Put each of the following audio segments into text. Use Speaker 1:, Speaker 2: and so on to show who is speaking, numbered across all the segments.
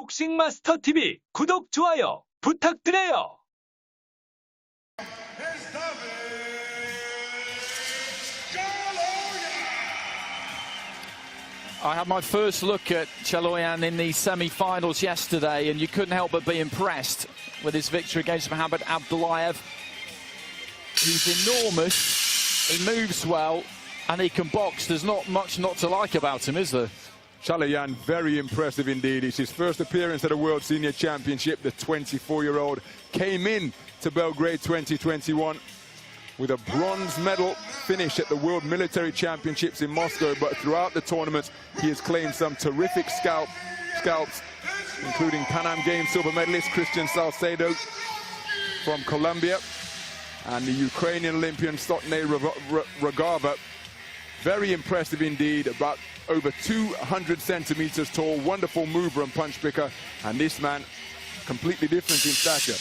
Speaker 1: 복싱마스터 TV 구독, 좋아요 부탁드려요.
Speaker 2: I had my first look at CHALOYAN in the semi-finals yesterday, and you couldn't help but be impressed with his victory against Mohamed Abdullayev. He's enormous, he moves well, and he can box. There's not much not to like about him, is there?
Speaker 3: CHALOYAN, very impressive indeed. It's his first appearance at a World Senior Championship. The 24-year-old came in to Belgrade 2021 with a bronze medal finish at the World Military Championships in Moscow, but throughout the tournament he has claimed some terrific scalps, including Pan Am Games silver medalist Christian Salcedo from Colombia and the Ukrainian Olympian Stotney Rogava. Very impressive indeed, about over 200 centimeters tall, wonderful mover and punch picker, and this man completely different in stature.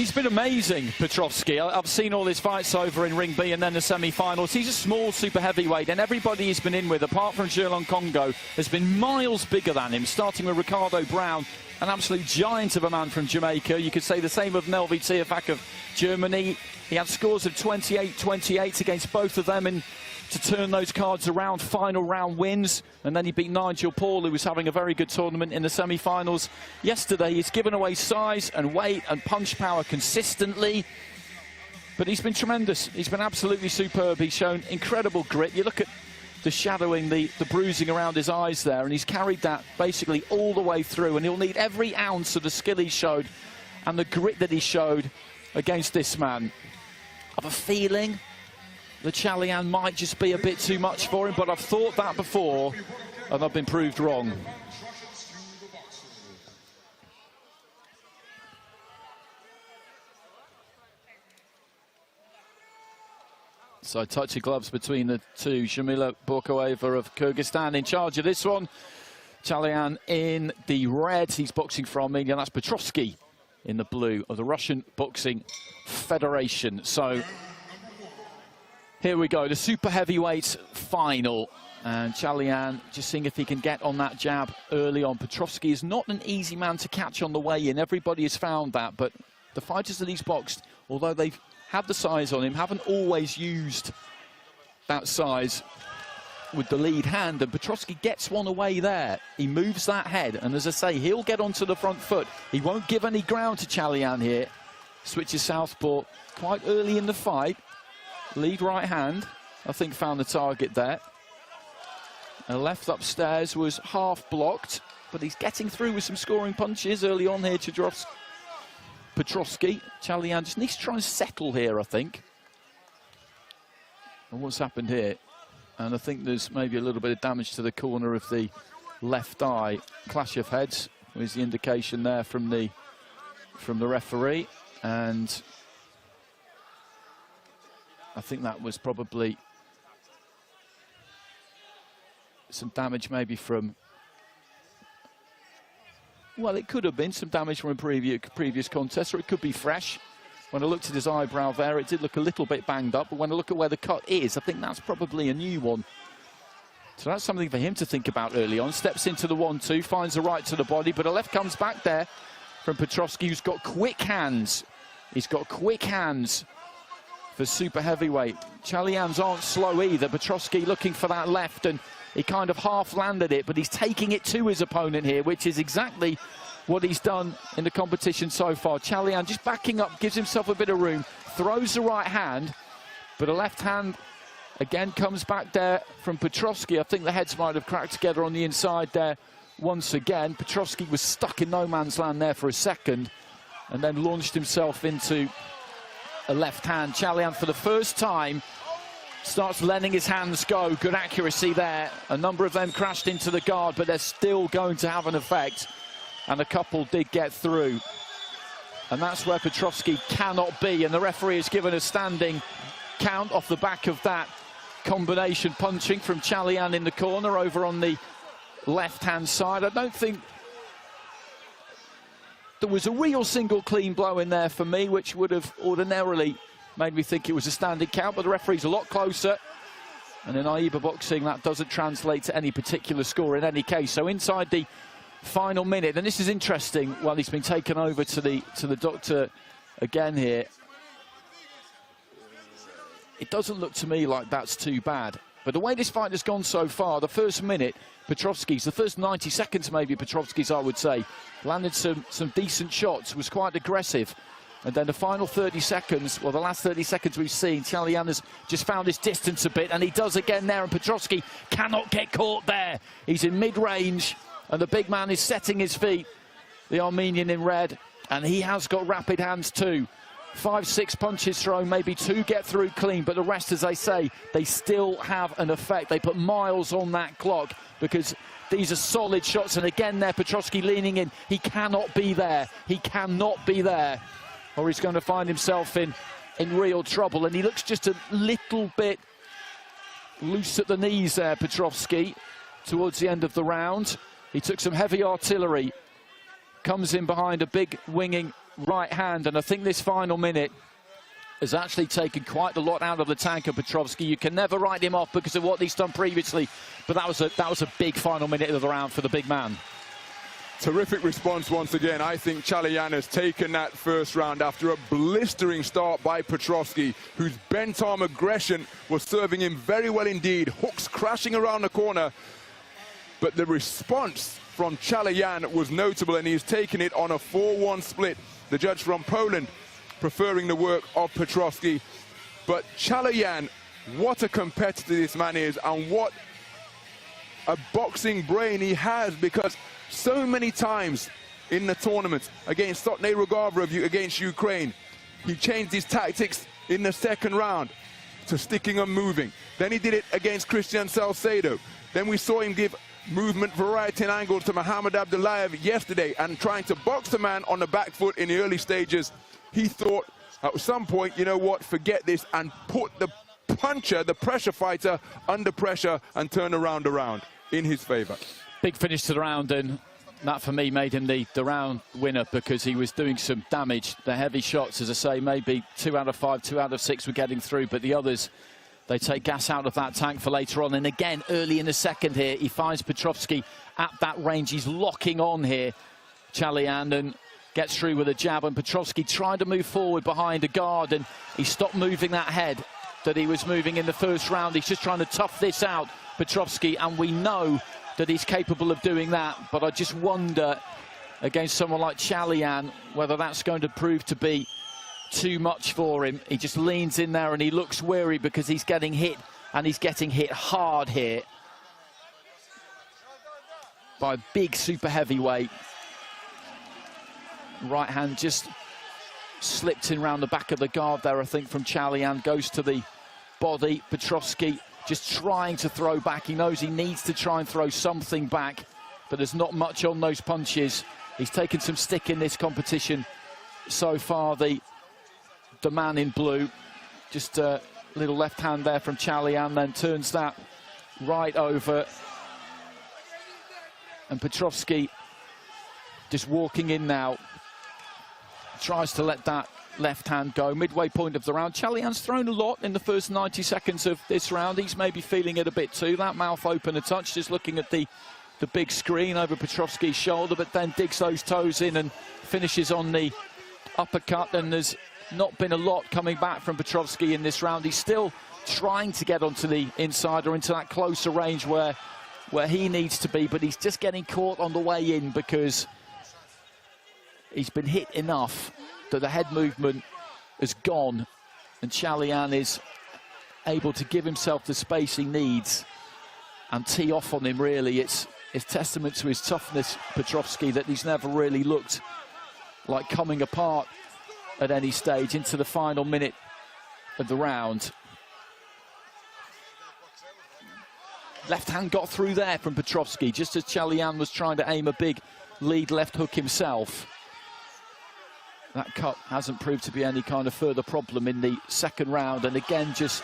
Speaker 2: He's been amazing, Petrovsky. I've seen all his fights over in Ring B and then the semi-finals. He's a small super heavyweight, and everybody he's been in with, apart from Zhilong Kongo, has been miles bigger than him, starting with Ricardo Brown, an absolute giant of a man from Jamaica. You could say the same of Nelvi Tiafak of Germany. He had scores of 28-28 against both of them to turn those cards around, final round wins, and then he beat Nigel Paul, who was having a very good tournament in the semi-finals yesterday. He's given away size and weight and punch power consistently, but he's been tremendous. He's been absolutely superb. He's shown incredible grit. You look at the shadowing, the bruising around his eyes there, and he's carried that basically all the way through, and he'll need every ounce of the skill he showed and the grit that he showed against this man. I have a feeling the CHALOYAN might just be a bit too much for him, but I've thought that before and I've been proved wrong. So touchy gloves between the two. Shamila Borkoeva of Kyrgyzstan in charge of this one. CHALOYAN in the red. He's boxing from Armenia. That's Petrovsky in the blue of the Russian Boxing Federation. So here we go, the super heavyweight final, and CHALOYAN just seeing if he can get on that jab early on. Petrovsky is not an easy man to catch on the way in. Everybody has found that, but the fighters that he's boxed, although they've had the size on him, haven't always used that size with the lead hand, and Petrovsky gets one away there. He moves that head, and as I say, he'll get onto the front foot. He won't give any ground to CHALOYAN here. Switches southpaw quite early in the fight. Lead right hand, I think, found the target there. And left upstairs was half blocked, but he's getting through with some scoring punches early on here to Petrovsky. CHALOYAN just needs to try and settle here, I think. And what's happened here? And I think there's maybe a little bit of damage to the corner of the left eye. Clash of heads was the indication there from the referee, and I think that was probably some damage maybe from, well, it could have been some damage from a previous contest, or it could be fresh. When I looked at his eyebrow there, it did look a little bit banged up, but when I look at where the cut is, I think that's probably a new one. So that's something for him to think about early on. Steps into the 1-2, finds a right to the body, but a left comes back there from Petrovsky, who's got quick hands. He's got quick hands for super heavyweight. CHALOYAN's aren't slow either. Petrovsky looking for that left, and he kind of half landed it, but he's taking it to his opponent here, which is exactly what he's done in the competition so far. CHALOYAN just backing up, gives himself a bit of room, throws the right hand, but a left hand again comes back there from Petrovsky. I think the heads might have cracked together on the inside there once again. Petrovsky was stuck in no man's land there for a second, and then launched himself into a left hand. CHALOYAN for the first time starts letting his hands go. Good accuracy there. A number of them crashed into the guard, but they're still going to have an effect, and a couple did get through, and that's where Petrovsky cannot be, and the referee has given a standing count off the back of that combination punching from CHALOYAN in the corner over on the left hand side. I don't think there was a real single clean blow in there for me, which would have ordinarily made me think it was a standing count, but the referee's a lot closer. And in AIBA boxing, that doesn't translate to any particular score in any case. So inside the final minute, and this is interesting. Well, he's been taken over to the doctor again here. It doesn't look to me like that's too bad. But the way this fight has gone so far, the first minute, Petrovski's, the first 90 seconds maybe Petrovski's, I would say, landed some decent shots, was quite aggressive. And then the final 30 seconds, well, the last 30 seconds we've seen, Chalayan has just found his distance a bit, and he does again there, and Petrovski cannot get caught there. He's in mid-range, and the big man is setting his feet, the Armenian in red, and he has got rapid hands too. 5-6 punches thrown, maybe 2 get through clean, but the rest, as I say, they still have an effect. They put miles on that clock because these are solid shots. And again there, Petrovski leaning in. He cannot be there. He cannot be there, or he's going to find himself in real trouble. And he looks just a little bit loose at the knees there, Petrovski, towards the end of the round. He took some heavy artillery, comes in behind a big winging right hand, and I think this final minute has actually taken quite a lot out of the tank of Petrovski. You can never write him off because of what he's done previously, but that was a big final minute of the round for the big man.
Speaker 3: Terrific response once again. I think Chalayan has taken that first round after a blistering start by Petrovski, whose bent-arm aggression was serving him very well indeed. Hooks crashing around the corner, but the response from Chalayan was notable, and he's taken it on a 4-1 split. The judge from Poland preferring the work of Petrovski. But Chalayan, what a competitor this man is, and what a boxing brain he has, because so many times in the tournament against Sotney Rogovrov against Ukraine, he changed his tactics in the second round to sticking and moving. Then he did it against Christian Salcedo. Then we saw him give movement, variety and angles to Muhammad Abdullayev yesterday, and trying to box the man on the back foot in the early stages. He thought at some point, you know what, forget this, and put the puncher, the pressure fighter, under pressure and turn around in his favor.
Speaker 2: Big finish to the round, and that for me made him the round winner because he was doing some damage. The heavy shots, as I say, maybe 2 out of 5, 2 out of 6 were getting through, but the others, they take gas out of that tank for later on. And again, early in the second here, he finds Petrovski at that range. He's locking on here, Chalayan, and gets through with a jab. And Petrovski tried to move forward behind a guard, and he stopped moving that head that he was moving in the first round. He's just trying to tough this out, Petrovski, and we know that he's capable of doing that. But I just wonder, against someone like Chalayan, whether that's going to prove to be too much for him. He just leans in there and he looks weary because he's getting hit, and he's getting hit hard here by a big super heavyweight. Right hand just slipped in around the back of the guard there, I think, from Chalayan. Goes to the body. Petrovski just trying to throw back. He knows he needs to try and throw something back, but there's not much on those punches. He's taken some stick in this competition so far, the man in blue. Just a little left hand there from Chalayan, then turns that right over. And Petrovski just walking in now, tries to let that left hand go. Midway point of the round. Chalayan's thrown a lot in the first 90 seconds of this round. He's maybe feeling it a bit too. That mouth open a touch, just looking at the big screen over Petrovski's shoulder, but then digs those toes in and finishes on the uppercut. And there's not been a lot coming back from Petrovski in this round. He's still trying to get onto the inside or into that closer range where he needs to be, but he's just getting caught on the way in because he's been hit enough that the head movement has gone, and Chalayan is able to give himself the space he needs and tee off on him. Really, it's testament to his toughness, Petrovski, that he's never really looked like coming apart at any stage into the final minute of the round. Left hand got through there from Petrovski, just as Chalayan was trying to aim a big lead left hook himself. That cut hasn't proved to be any kind of further problem in the second round, and again just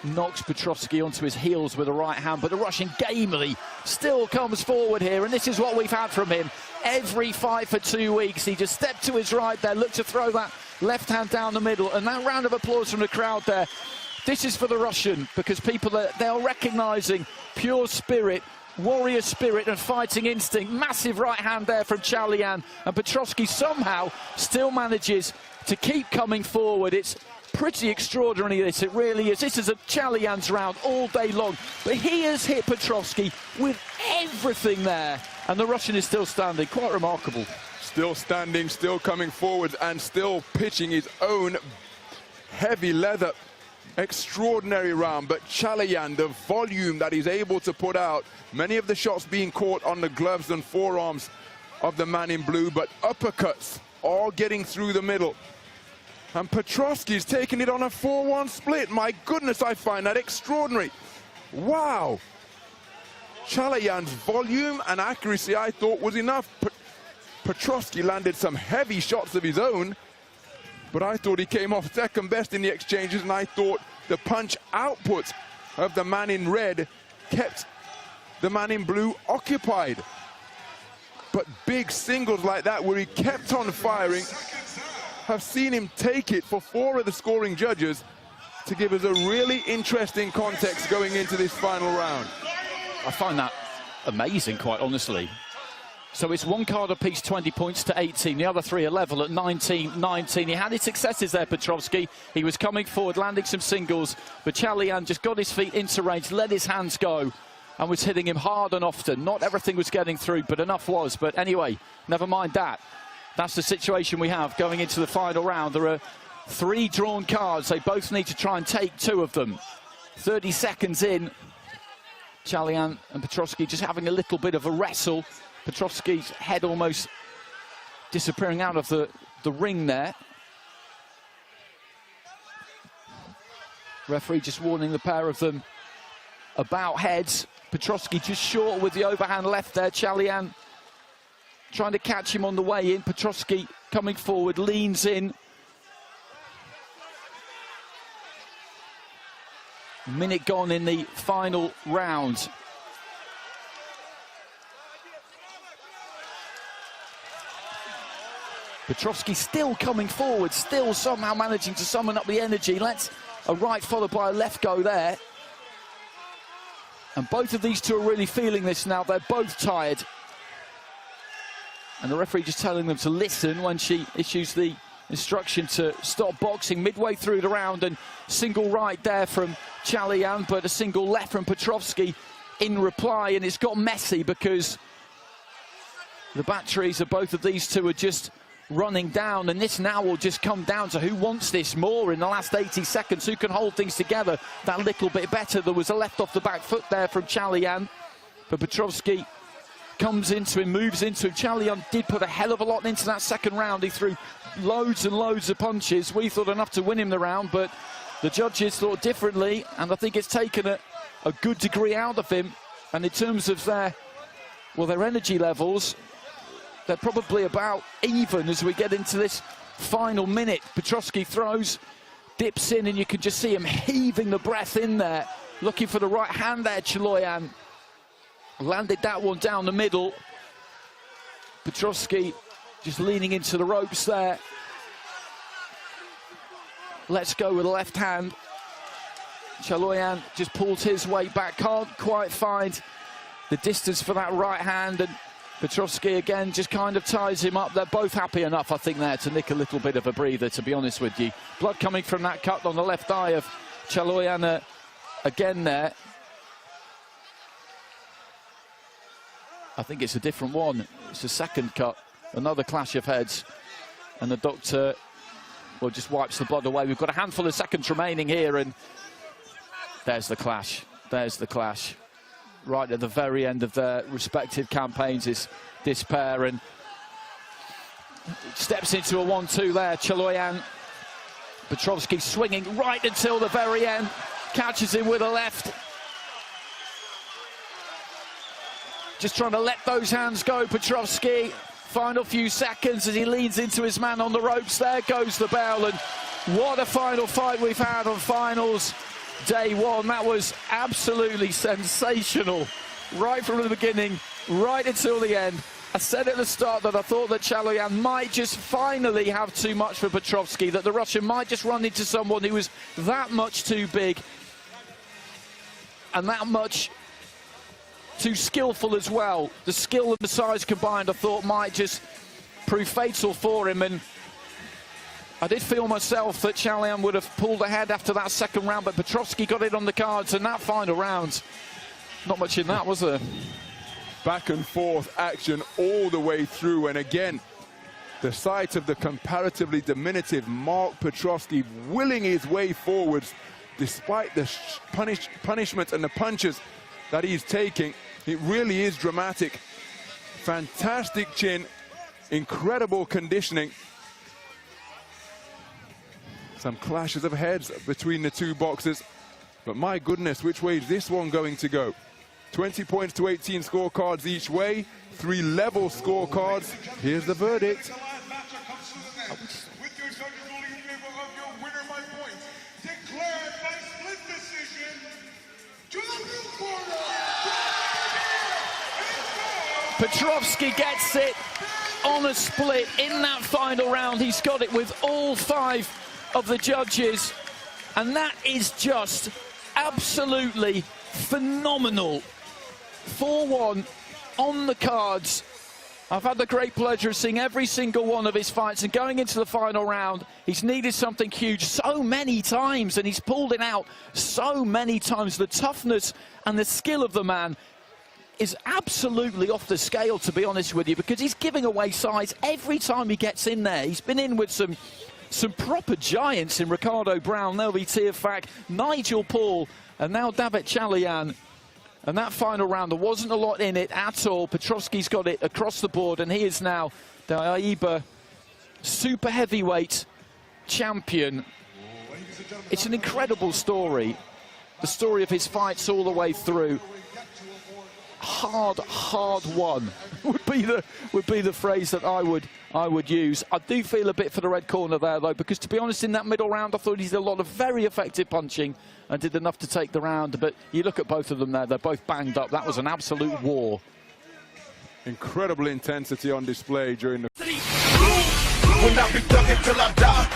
Speaker 2: knocks Petrovski onto his heels with a right hand. But the Russian gamely still comes forward here, and this is what we've had from him every fight for 2 weeks. He just stepped to his right there, looked to throw that left hand down the middle, and that round of applause from the crowd there. This is for the Russian, because people, they are recognising pure spirit warrior spirit and fighting instinct. Massive right hand there from Chalayan, and Petrovsky somehow still manages to keep coming forward. It's pretty extraordinary, this, it really is. This is a Chalayan's round all day long, but he has hit Petrovsky with everything there, and the Russian is still standing. Quite remarkable.
Speaker 3: Still standing, still coming forward, and still pitching his own heavy leather. Extraordinary round, but Chalayan, the volume that he's able to put out, many of the shots being caught on the gloves and forearms of the man in blue, but uppercuts all getting through the middle. And Petrovsky's taking it on a 4-1 split. My goodness, I find that extraordinary. Wow. Chalayan's volume and accuracy, I thought, was enough. Petrovsky landed some heavy shots of his own, but I thought he came off second best in the exchanges, and I thought the punch output of the man in red kept the man in blue occupied. But big singles like that, where he kept on firing, have seen him take it for 4 of the scoring judges to give us a really interesting context going into this final round.
Speaker 2: I find that amazing, quite honestly. So it's 1 card apiece, 20 points to 18. The other 3 are level at 19-19. He had his successes there, Petrovsky. He was coming forward, landing some singles, but Chalayan just got his feet into range, let his hands go, and was hitting him hard and often. Not everything was getting through, but enough was. But anyway, never mind that. That's the situation we have going into the final round. There are 3 drawn cards. They both need to try and take 2 of them. 30 seconds in. Chalayan and Petrovsky just having a little bit of a wrestle. Petrovsky's head almost disappearing out of the ring there. Referee just warning the pair of them about heads. Petrovsky just short with the overhand left there. Chalayan trying to catch him on the way in. Petrovsky coming forward, leans in. Minute gone in the final round. Petrovsky still coming forward, still somehow managing to summon up the energy. Let's a right followed by a left go there. And both of these two are really feeling this now. They're both tired. And the referee just telling them to listen when she issues the instruction to stop boxing midway through the round. And single right there from Chalayan, but a single left from Petrovsky in reply. And it's got messy because the batteries of both of these two are just running down, and this now will just come down to who wants this more in the last 80 seconds, who can hold things together that little bit better. There was a left off the back foot there from Chalayan, but Petrovsky comes into him, moves into him. Chalayan did put a hell of a lot into that second round. He threw loads and loads of punches. We thought enough to win him the round, but the judges thought differently, and I think it's taken a good degree out of him. And in terms of their energy levels, they're probably about even as we get into this final minute. Petrovsky throws, dips in, and you can just see him heaving the breath in there, looking for the right hand there. Chaloyan landed that one down the middle. Petrovsky just leaning into the ropes there. Let's go with the left hand. Chaloyan just pulls his weight back, can't quite find the distance for that right hand, and Petrovsky again just kind of ties him up. They're both happy enough, I think, there to nick a little bit of a breather, to be honest with you. Blood coming from that cut on the left eye of Chaloyan again there. I think it's a different one. It's a second cut, another clash of heads. And the doctor, well, just wipes the blood away. We've got a handful of seconds remaining here, and there's the clash. There's the clash. Right at the very end of their respective campaigns is this pair, and steps into a 1-2 there. Chaloyan, Petrovsky swinging right until the very end, catches him with a left. Just trying to let those hands go, Petrovsky. Final few seconds as he leans into his man on the ropes. There goes the bell, and what a final fight we've had on finals day one. That was absolutely sensational, right from the beginning, right until the end. I said at the start that I thought that Chaloyan might just finally have too much for Petrovsky, that the Russian might just run into someone who was that much too big and that much too skillful as well. The skill and the size combined, I thought, might just prove fatal for him. And I did feel myself that Chalayan would have pulled ahead after that second round, but Petrovsky got it on the cards, and that final round, not much in that, was there?
Speaker 3: Back and forth action all the way through, and again, the sight of the comparatively diminutive Mark Petrovsky willing his way forwards despite the punishment and the punches that he's taking. It really is dramatic. Fantastic chin, incredible conditioning. Some clashes of heads between the two boxers, but my goodness, which way is this one going to go? 20 points to 18 scorecards each way, 3 level scorecards. Here's the verdict.
Speaker 4: With your judges ruling in favor of your winner by points, declared by split decision to the blue corner.
Speaker 2: Petrovsky gets it on a split in that final round. He's got it with all 5 of the judges, and that is just absolutely phenomenal. 4-1 on the cards. I've had the great pleasure of seeing every single one of his fights, and going into the final round, he's needed something huge so many times, and he's pulled it out so many times. The toughness and the skill of the man is absolutely off the scale, to be honest with you, because he's giving away size every time he gets in there. He's been in with some proper giants in Ricardo Brown, Novi Tiafak, Nigel Paul, and now Davit Chalayan. And that final round, there wasn't a lot in it at all. Petrovsky's got it across the board, and he is now the AIBA super heavyweight champion. It's an incredible story. The story of his fights all the way through. Hard won would be the phrase that I would use. I do feel a bit for the red corner there, though, because to be honest, in that middle round, I thought he did a lot of very effective punching and did enough to take the round. But you look at both of them there; they're both banged up. That was an absolute war.
Speaker 3: Incredible intensity on display during the.
Speaker 4: When I be thugging till I die.